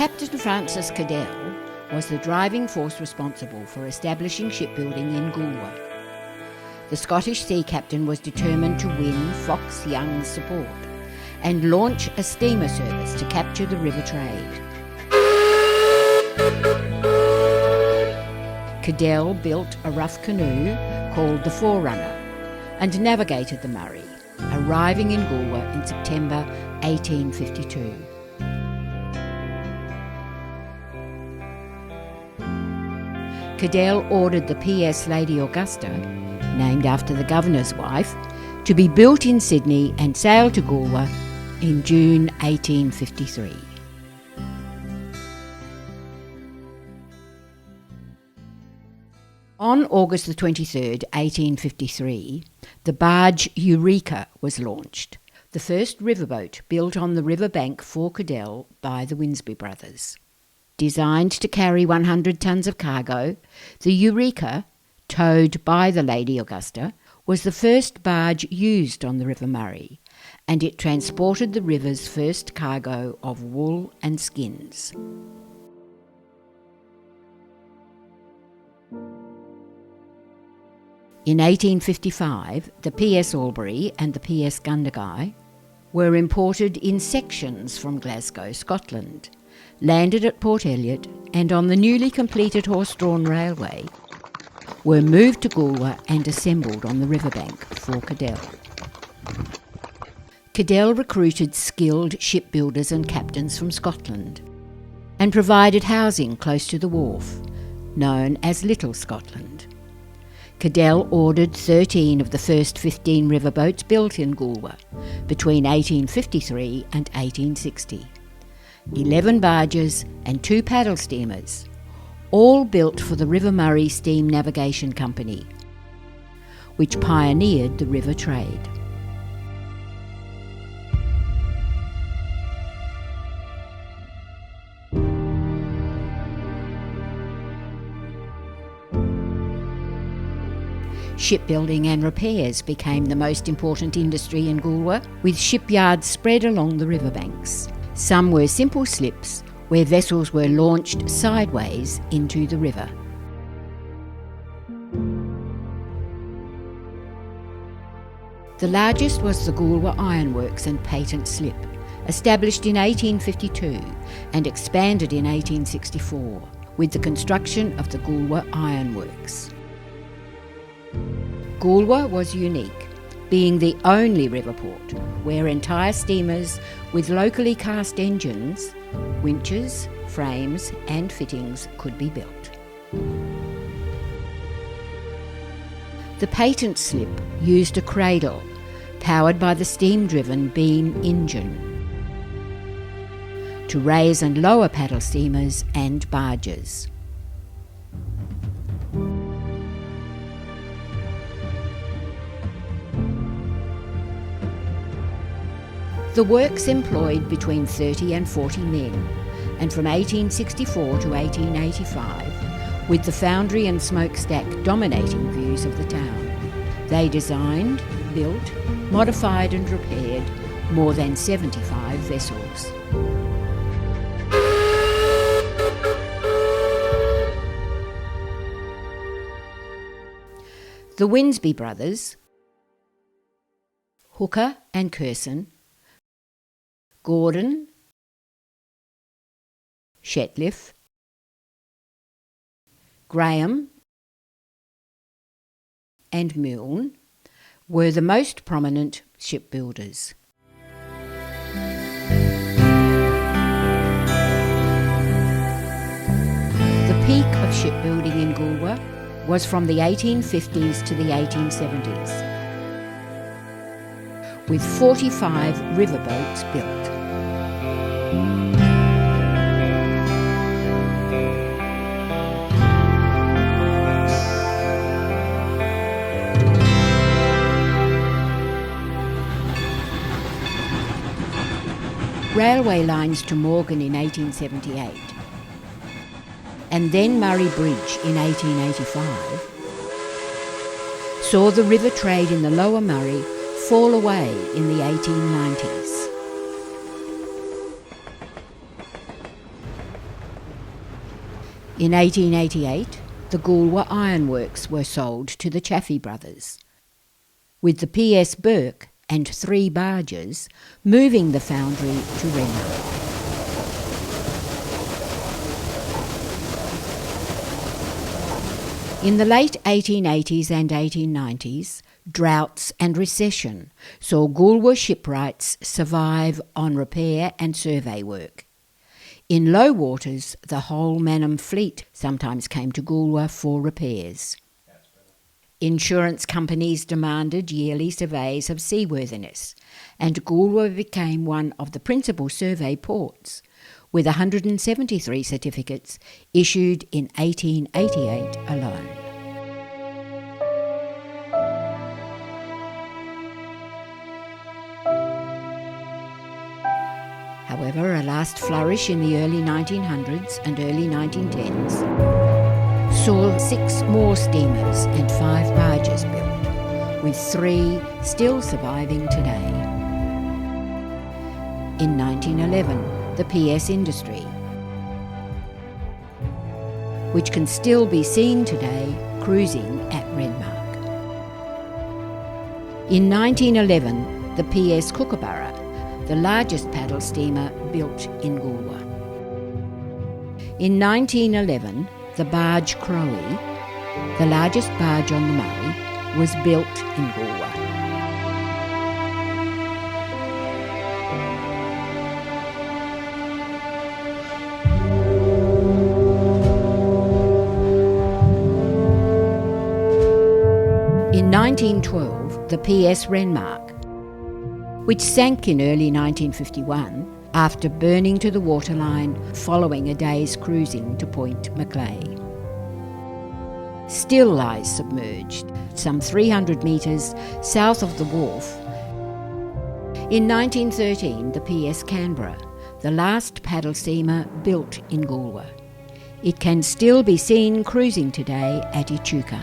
Captain Francis Cadell was the driving force responsible for establishing shipbuilding in Goolwa. The Scottish sea captain was determined to win Fox Young's support and launch a steamer service to capture the river trade. Cadell built a rough canoe called the Forerunner and navigated the Murray, arriving in Goolwa in September 1852. Cadell ordered the PS Lady Augusta, named after the governor's wife, to be built in Sydney and sail to Goolwa in June 1853. On August the 23rd, 1853, the barge Eureka was launched, the first riverboat built on the riverbank for Cadell by the Winsby brothers. Designed to carry 100 tons of cargo, the Eureka, towed by the Lady Augusta, was the first barge used on the River Murray, and it transported the river's first cargo of wool and skins. In 1855, the PS Albury and the PS Gundagai were imported in sections from Glasgow, Scotland, landed at Port Elliot, and on the newly completed horse-drawn railway were moved to Goolwa and assembled on the riverbank for Cadell. Cadell recruited skilled shipbuilders and captains from Scotland and provided housing close to the wharf, known as Little Scotland. Cadell ordered 13 of the first 15 riverboats built in Goolwa between 1853 and 1860. 11 barges and 2 paddle steamers, all built for the River Murray Steam Navigation Company, which pioneered the river trade. Shipbuilding and repairs became the most important industry in Goolwa, with shipyards spread along the riverbanks. Some were simple slips where vessels were launched sideways into the river. The largest was the Goolwa Ironworks and Patent Slip, established in 1852 and expanded in 1864 with the construction of the Goolwa Ironworks. Goolwa was unique, being the only river port where entire steamers with locally cast engines, winches, frames and fittings could be built. The Patent Slip used a cradle powered by the steam-driven beam engine to raise and lower paddle steamers and barges. The works employed between 30 and 40 men, and from 1864 to 1885, with the foundry and smokestack dominating views of the town. They designed, built, modified and repaired more than 75 vessels. The Winsby brothers, Hooker and Curson, Gordon, Shetliff, Graham and Milne were the most prominent shipbuilders. The peak of shipbuilding in Goolwa was from the 1850s to the 1870s, with 45 riverboats built. Railway lines to Morgan in 1878, and then Murray Bridge in 1885, saw the river trade in the Lower Murray fall away in the 1890s. In 1888, the Goolwa Ironworks were sold to the Chaffey brothers, with the P.S. Burke and 3 barges moving the foundry to Renmark. In the late 1880s and 1890s, droughts and recession saw Goolwa shipwrights survive on repair and survey work. In low waters, the whole Manham fleet sometimes came to Goolwa for repairs. Insurance companies demanded yearly surveys of seaworthiness, and Goolwa became one of the principal survey ports, with 173 certificates issued in 1888 alone. However, a last flourish in the early 1900s and early 1910s saw 6 more steamers and 5 barges built, with 3 still surviving today. In 1911, the PS Industry, which can still be seen today cruising at Renmark. In 1911, the PS Kookaburra, the largest paddle steamer built in Goolwa. In 1911, the barge Crowe, the largest barge on the Murray, was built in Goolwa. In 1912, the PS Renmark, which sank in early 1951 after burning to the waterline following a day's cruising to Point Macleay, still lies submerged some 300 metres south of the wharf. In 1913, the PS Canberra, the last paddle steamer built in Goolwa. It can still be seen cruising today at Echuca.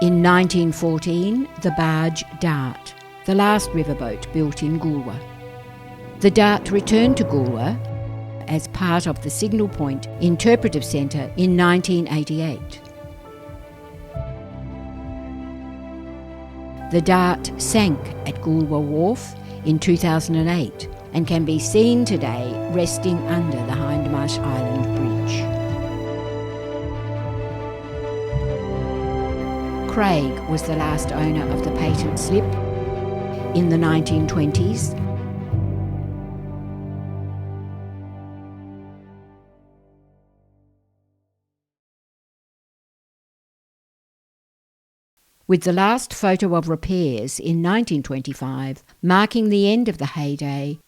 In 1914, the barge Dart, the last riverboat built in Goolwa. The Dart returned to Goolwa as part of the Signal Point Interpretive Centre in 1988. The Dart sank at Goolwa Wharf in 2008 and can be seen today resting under the Hindmarsh Island Bridge. Craig was the last owner of the patent slip in the 1920s. With the last photo of repairs in 1925 marking the end of the heyday,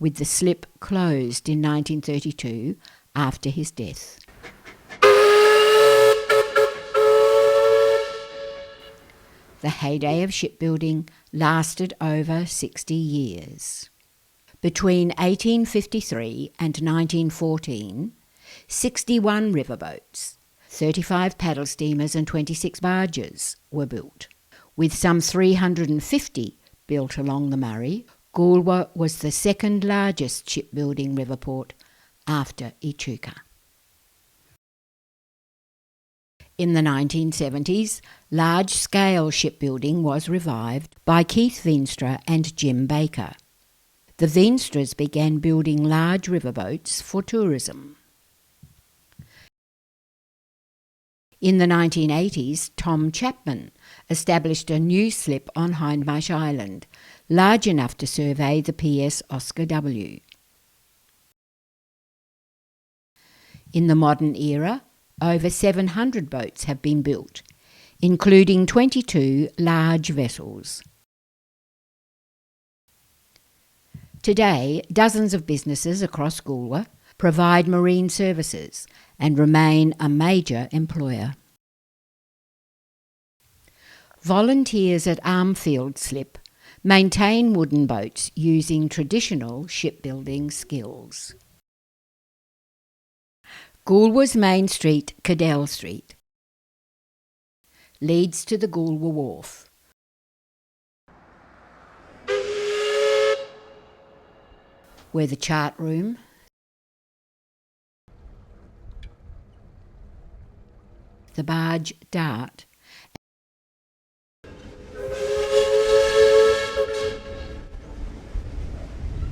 with the slip closed in 1932 after his death. The heyday of shipbuilding lasted over 60 years. Between 1853 and 1914, 61 riverboats, 35 paddle steamers and 26 barges were built. With some 350 built along the Murray, Goolwa was the second largest shipbuilding river port after Echuca. In the 1970s, large-scale shipbuilding was revived by Keith Veenstra and Jim Baker. The Veenstras began building large riverboats for tourism. In the 1980s, Tom Chapman established a new slip on Hindmarsh Island, large enough to survey the PS Oscar W. In the modern era, over 700 boats have been built, including 22 large vessels. Today, dozens of businesses across Goolwa provide marine services and remain a major employer. Volunteers at Armfield Slip maintain wooden boats using traditional shipbuilding skills. Goolwa's main street, Cadell Street, leads to the Goolwa Wharf. Where the chart room, the barge Dart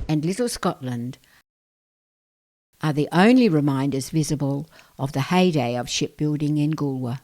and Little Scotland are the only reminders visible of the heyday of shipbuilding in Goolwa.